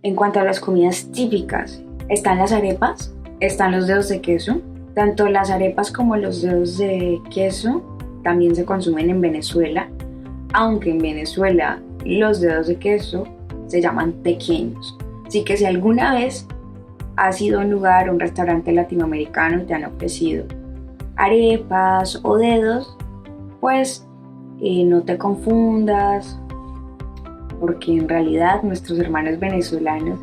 En cuanto a las comidas típicas, están las arepas, están los dedos de queso. Tanto las arepas como los dedos de queso también se consumen en Venezuela, aunque en Venezuela los dedos de queso se llaman pequeños. Así que si alguna vez has ido a un lugar, un restaurante latinoamericano y te han ofrecido arepas o dedos, pues no te confundas, porque en realidad nuestros hermanos venezolanos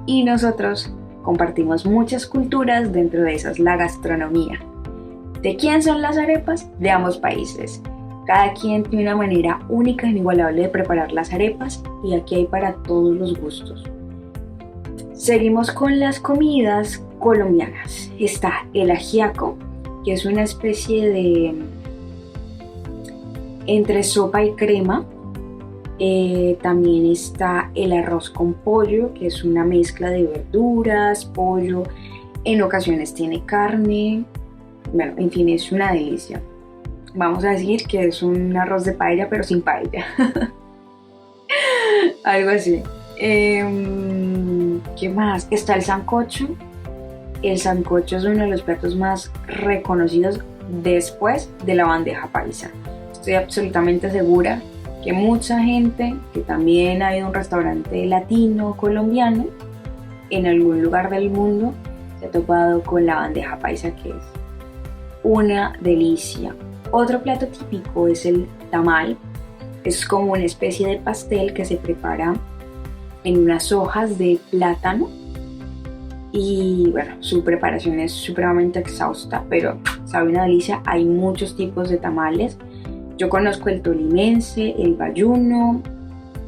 y nosotros compartimos muchas culturas, dentro de esas la gastronomía. ¿De quién son las arepas? De ambos países. Cada quien tiene una manera única e inigualable de preparar las arepas y aquí hay para todos los gustos. Seguimos con las comidas colombianas. Está el ajiaco, que es una especie de entre sopa y crema. También está el arroz con pollo, que es una mezcla de verduras, pollo, en ocasiones tiene carne. Bueno, en fin, es una delicia. Vamos a decir que es un arroz de paella, pero sin paella. Algo así. ¿Qué más? Está el sancocho. El sancocho es uno de los platos más reconocidos después de la bandeja paisa. Estoy absolutamente segura que mucha gente que también ha ido a un restaurante latino, colombiano, en algún lugar del mundo se ha topado con la bandeja paisa, que es una delicia. Otro plato típico es el tamal. Es como una especie de pastel que se prepara en unas hojas de plátano y bueno, su preparación es supremamente exhausta, pero sabe una delicia. Hay muchos tipos de tamales. Yo conozco el tolimense, el bayuno,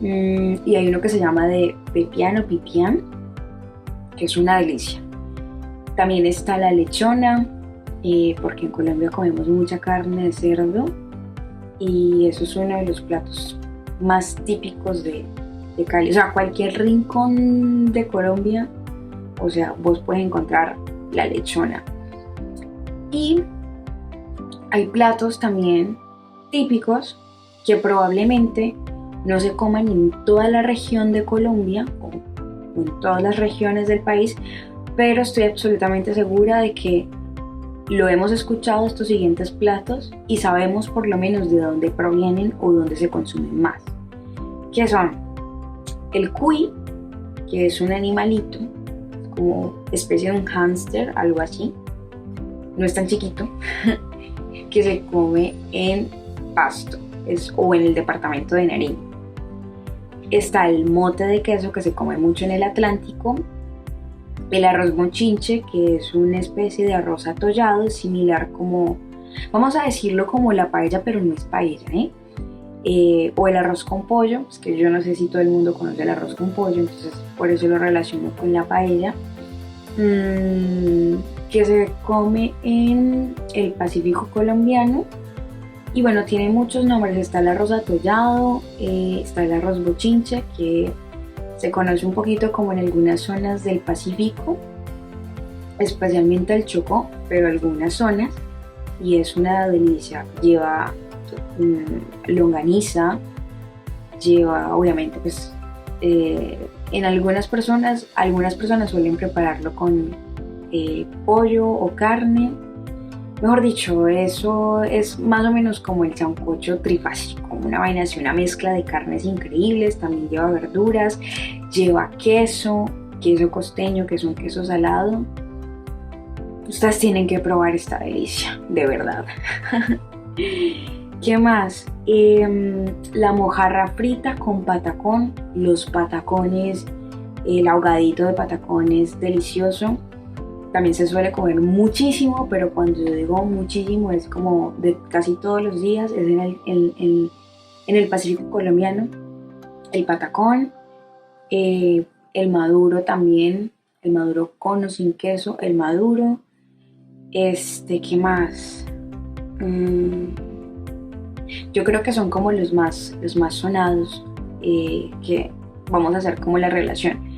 y hay uno que se llama de pepián o pipián, que es una delicia. También está la lechona, porque en Colombia comemos mucha carne de cerdo y eso es uno de los platos más típicos de Cali. O sea, cualquier rincón de Colombia, o sea, vos puedes encontrar la lechona. Y hay platos también típicos que probablemente no se coman en toda la región de Colombia o en todas las regiones del país, pero estoy absolutamente segura de que lo hemos escuchado estos siguientes platos y sabemos por lo menos de dónde provienen o dónde se consumen más. ¿Qué son? El cuy, que es un animalito, como especie de un hámster, algo así, no es tan chiquito, que se come en Pasto o en el departamento de Nariño. Está el mote de queso, que se come mucho en el Atlántico. El arroz bochinche, que es una especie de arroz atollado, similar como, vamos a decirlo como la paella, pero no es paella, o el arroz con pollo, es que yo no sé si todo el mundo conoce el arroz con pollo, entonces por eso lo relaciono con la paella, que se come en el Pacífico colombiano. Y bueno, tiene muchos nombres. Está el arroz atollado, está el arroz bochinche, que se conoce un poquito como en algunas zonas del Pacífico, especialmente el Chocó, pero algunas zonas, y es una delicia. Lleva longaniza, lleva obviamente pues en algunas personas suelen prepararlo con pollo o carne. Mejor dicho, eso es más o menos como el sancocho trifásico, una vaina así, una mezcla de carnes increíbles. También lleva verduras, lleva queso costeño, que es un queso salado. Ustedes tienen que probar esta delicia, de verdad. ¿Qué más? La mojarra frita con patacón, los patacones, el ahogadito de patacón es delicioso. También se suele comer muchísimo, pero cuando yo digo muchísimo es como de casi todos los días. Es en el Pacífico colombiano. El patacón, el maduro también, el maduro con o sin queso, el maduro. ¿Qué más? Yo creo que son como los más sonados, que vamos a hacer como la relación.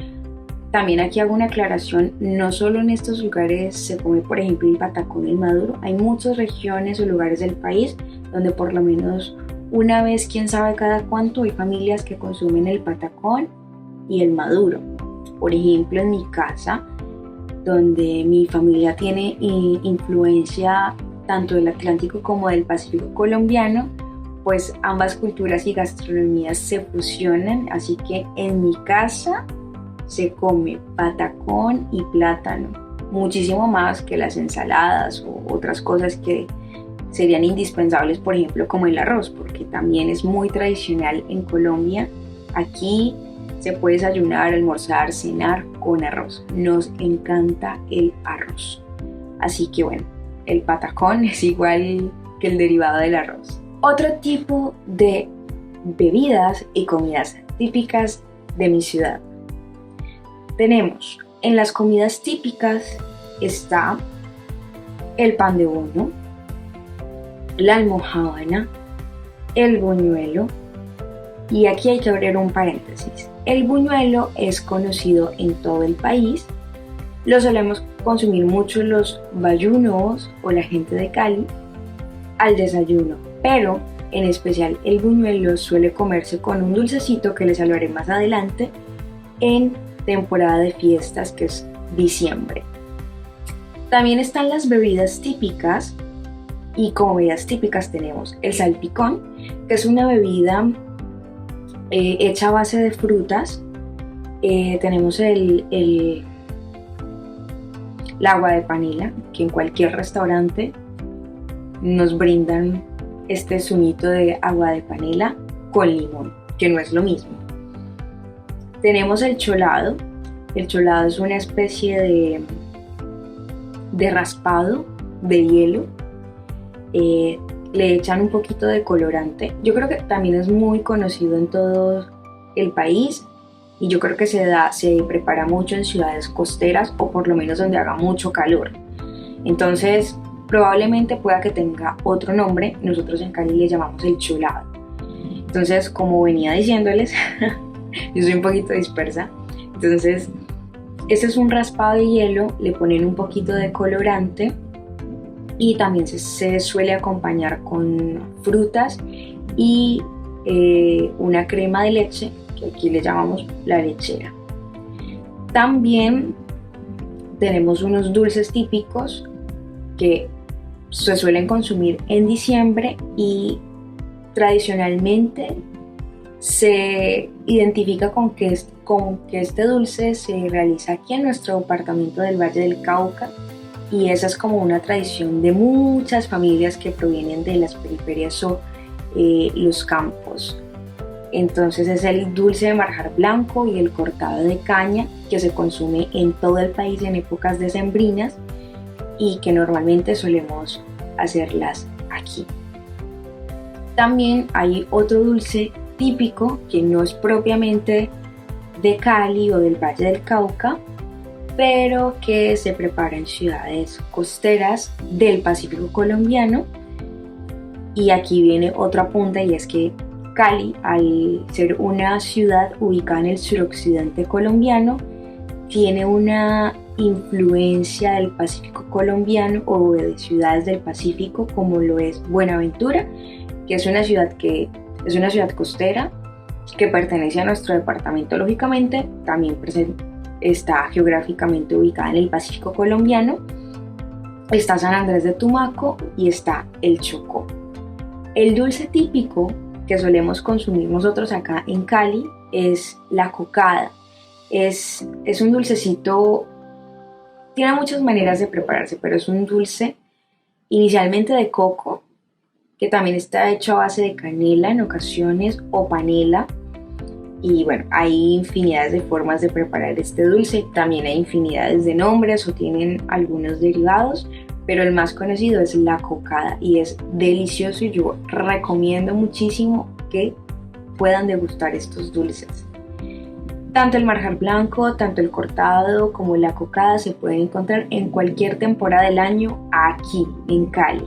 También aquí hago una aclaración, no solo en estos lugares se come, por ejemplo, el patacón y el maduro. Hay muchas regiones o lugares del país donde por lo menos una vez, quién sabe cada cuánto, hay familias que consumen el patacón y el maduro. Por ejemplo, en mi casa, donde mi familia tiene influencia tanto del Atlántico como del Pacífico colombiano, pues ambas culturas y gastronomías se fusionan, así que en mi casa se come patacón y plátano, muchísimo más que las ensaladas o otras cosas que serían indispensables, por ejemplo, como el arroz, porque también es muy tradicional en Colombia. Aquí se puede desayunar, almorzar, cenar con arroz. Nos encanta el arroz. Así que bueno, el patacón es igual que el derivado del arroz. Otro tipo de bebidas y comidas típicas de mi ciudad. Tenemos en las comidas típicas está el pan de bono, la almojábana, el buñuelo, y aquí hay que abrir un paréntesis. El buñuelo es conocido en todo el país, lo solemos consumir mucho los bayunos o la gente de Cali al desayuno, pero en especial el buñuelo suele comerse con un dulcecito que les hablaré más adelante en temporada de fiestas, que es diciembre. También están las bebidas típicas, y como bebidas típicas tenemos el salpicón, que es una bebida hecha a base de frutas. Tenemos el agua de panela, que en cualquier restaurante nos brindan este zumito de agua de panela con limón, que no es lo mismo. Tenemos el cholado. El cholado es una especie de raspado de hielo. Le echan un poquito de colorante. Yo creo que también es muy conocido en todo el país, y yo creo que se prepara mucho en ciudades costeras, o por lo menos donde haga mucho calor. Entonces probablemente pueda que tenga otro nombre. Nosotros en Cali le llamamos el cholado. Entonces, como venía diciéndoles, yo soy un poquito dispersa. Entonces, este es un raspado de hielo, le ponen un poquito de colorante, y también se suele acompañar con frutas y una crema de leche, que aquí le llamamos la lechera. También tenemos unos dulces típicos que se suelen consumir en diciembre, y tradicionalmente se identifica con que este dulce se realiza aquí en nuestro departamento del Valle del Cauca, y esa es como una tradición de muchas familias que provienen de las periferias o los campos. Entonces es el dulce de marjar blanco y el cortado de caña, que se consume en todo el país en épocas decembrinas y que normalmente solemos hacerlas aquí. También hay otro dulce típico que no es propiamente de Cali o del Valle del Cauca, pero que se prepara en ciudades costeras del Pacífico colombiano. Y aquí viene otra punta, y es que Cali, al ser una ciudad ubicada en el suroccidente colombiano, tiene una influencia del Pacífico colombiano o de ciudades del Pacífico, como lo es Buenaventura, que es una ciudad costera que pertenece a nuestro departamento, lógicamente. También está geográficamente ubicada en el Pacífico colombiano. Está San Andrés de Tumaco y está el Chocó. El dulce típico que solemos consumir nosotros acá en Cali es la cocada. Es un dulcecito, tiene muchas maneras de prepararse, pero es un dulce inicialmente de coco, que también está hecho a base de canela en ocasiones, o panela. Y bueno, hay infinidades de formas de preparar este dulce. También hay infinidades de nombres o tienen algunos derivados, pero el más conocido es la cocada, y es delicioso, y yo recomiendo muchísimo que puedan degustar estos dulces. Tanto el marjar blanco, tanto el cortado como la cocada se pueden encontrar en cualquier temporada del año aquí en Cali.